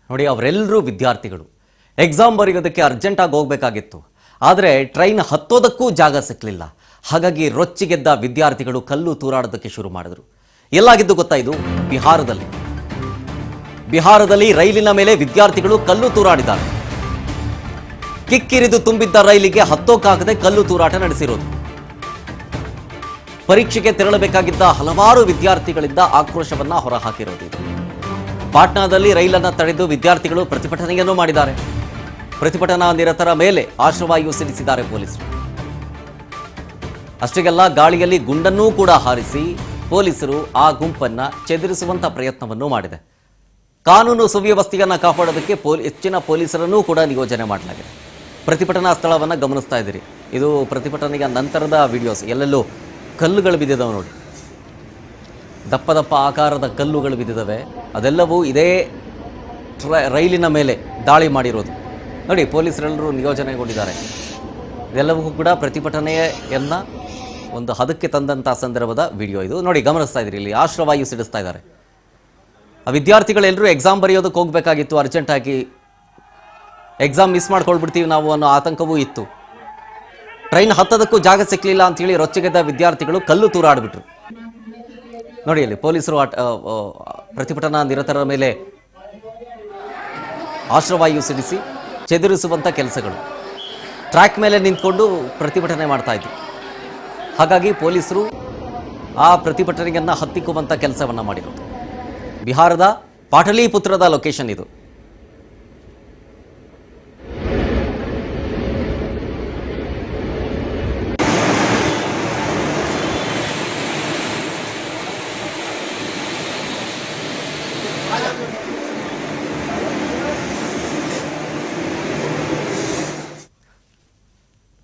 ನೋಡಿ, ಅವರೆಲ್ಲರೂ ವಿದ್ಯಾರ್ಥಿಗಳು. ಎಕ್ಸಾಮ್ ಬರೆಯೋದಕ್ಕೆ ಅರ್ಜೆಂಟಾಗಿ ಹೋಗಬೇಕಾಗಿತ್ತು. ಆದರೆ ಟ್ರೈನ್ ಹತ್ತೋದಕ್ಕೂ ಜಾಗ ಸಿಕ್ಕಲಿಲ್ಲ. ಹಾಗಾಗಿ ರೊಚ್ಚಿಗೆದ್ದ ವಿದ್ಯಾರ್ಥಿಗಳು ಕಲ್ಲು ತೂರಾಡೋದಕ್ಕೆ ಶುರು ಮಾಡಿದ್ರು. ಎಲ್ಲಾಗಿದ್ದು ಗೊತ್ತಾ? ಇದು ಬಿಹಾರದಲ್ಲಿ ರೈಲಿನ ಮೇಲೆ ವಿದ್ಯಾರ್ಥಿಗಳು ಕಲ್ಲು ತೂರಾಡಿದ್ದಾರೆ. ಕಿಕ್ಕಿರಿದು ತುಂಬಿದ್ದ ರೈಲಿಗೆ ಹತ್ತೋಕ್ಕಾಗದೆ ಕಲ್ಲು ತೂರಾಟ ನಡೆಸಿರೋದು. ಪರೀಕ್ಷೆಗೆ ತೆರಳಬೇಕಾಗಿದ್ದ ಹಲವಾರು ವಿದ್ಯಾರ್ಥಿಗಳಿಂದ ಆಕ್ರೋಶವನ್ನ ಹೊರಹಾಕಿರೋದು. ಪಾಟ್ನಾದಲ್ಲಿ ರೈಲನ್ನು ತಡೆದು ವಿದ್ಯಾರ್ಥಿಗಳು ಪ್ರತಿಭಟನೆಯನ್ನು ಮಾಡಿದ್ದಾರೆ. ಪ್ರತಿಭಟನಾ ನಿರತರ ಮೇಲೆ ಆಶ್ರವಾಯು ಸಿಡಿಸಿದ್ದಾರೆ ಪೊಲೀಸರು. ಅಷ್ಟೆಲ್ಲ ಗಾಳಿಯಲ್ಲಿ ಗುಂಡನ್ನೂ ಕೂಡ ಹಾರಿಸಿ ಪೊಲೀಸರು ಆ ಗುಂಪನ್ನ ಚೆದರಿಸುವಂತ ಪ್ರಯತ್ನವನ್ನು ಮಾಡಿದೆ. ಕಾನೂನು ಸುವ್ಯವಸ್ಥೆಯನ್ನು ಕಾಪಾಡೋದಕ್ಕೆ ಹೆಚ್ಚಿನ ಪೊಲೀಸರನ್ನೂ ಕೂಡ ನಿಯೋಜನೆ ಮಾಡಲಾಗಿದೆ. ಪ್ರತಿಭಟನಾ ಸ್ಥಳವನ್ನು ಗಮನಿಸ್ತಾ ಇದ್ದೀರಿ. ಇದು ಪ್ರತಿಭಟನೆಯ ನಂತರದ ವಿಡಿಯೋಸ್. ಎಲ್ಲೆಲ್ಲೂ ಕಲ್ಲುಗಳು ಬಿದ್ದಿದ್ದಾವೆ ನೋಡಿ. ದಪ್ಪ ದಪ್ಪ ಆಕಾರದ ಕಲ್ಲುಗಳು ಬಿದ್ದಿದ್ದಾವೆ. ಅದೆಲ್ಲವೂ ಇದೇ ರೈಲಿನ ಮೇಲೆ ದಾಳಿ ಮಾಡಿರೋದು ನೋಡಿ. ಪೊಲೀಸರೆಲ್ಲರೂ ನಿಯೋಜನೆಗೊಂಡಿದ್ದಾರೆ. ಇದೆಲ್ಲವೂ ಕೂಡ ಪ್ರತಿಭಟನೆಯನ್ನ ಒಂದು ಹದಕ್ಕೆ ತಂದಂಥ ಸಂದರ್ಭದ ವಿಡಿಯೋ ಇದು ನೋಡಿ. ಗಮನಿಸ್ತಾ ಇದ್ದೀರಿ, ಇಲ್ಲಿ ಆಶ್ರವಾಯು ಸಿಡಿಸ್ತಾ ಇದ್ದಾರೆ. ಆ ವಿದ್ಯಾರ್ಥಿಗಳೆಲ್ಲರೂ ಎಕ್ಸಾಮ್ ಬರೆಯೋದಕ್ಕೆ ಹೋಗಬೇಕಾಗಿತ್ತು. ಅರ್ಜೆಂಟಾಗಿ ಎಕ್ಸಾಮ್ ಮಿಸ್ ಮಾಡ್ಕೊಳ್ಬಿಡ್ತೀವಿ ನಾವು ಅನ್ನೋ ಆತಂಕವೂ ಇತ್ತು. ಟ್ರೈನ್ ಹತ್ತೋದಕ್ಕೂ ಜಾಗ ಸಿಕ್ಕಲಿಲ್ಲ ಅಂತೇಳಿ ರೊಚ್ಚಿಗೆದ್ದ ವಿದ್ಯಾರ್ಥಿಗಳು ಕಲ್ಲು ತೂರಾಡಿಬಿಟ್ರು ನೋಡಿ. ಅಲ್ಲಿ ಪೊಲೀಸರು ಪ್ರತಿಭಟನಾ ನಿರತರ ಮೇಲೆ ಆಶ್ರವಾಯು ಸಿಡಿಸಿ ಚೆದರಿಸುವಂಥ ಕೆಲಸಗಳು. ಟ್ರ್ಯಾಕ್ ಮೇಲೆ ನಿಂತ್ಕೊಂಡು ಪ್ರತಿಭಟನೆ ಮಾಡ್ತಾ ಇದ್ರು. ಹಾಗಾಗಿ ಪೊಲೀಸರು ಆ ಪ್ರತಿಭಟನೆಯನ್ನು ಹತ್ತಿಕ್ಕುವಂಥ ಕೆಲಸವನ್ನು ಮಾಡಿರೋದು. ಬಿಹಾರದ ಪಾಟಲಿಪುತ್ರದ ಲೊಕೇಶನ್ ಇದು.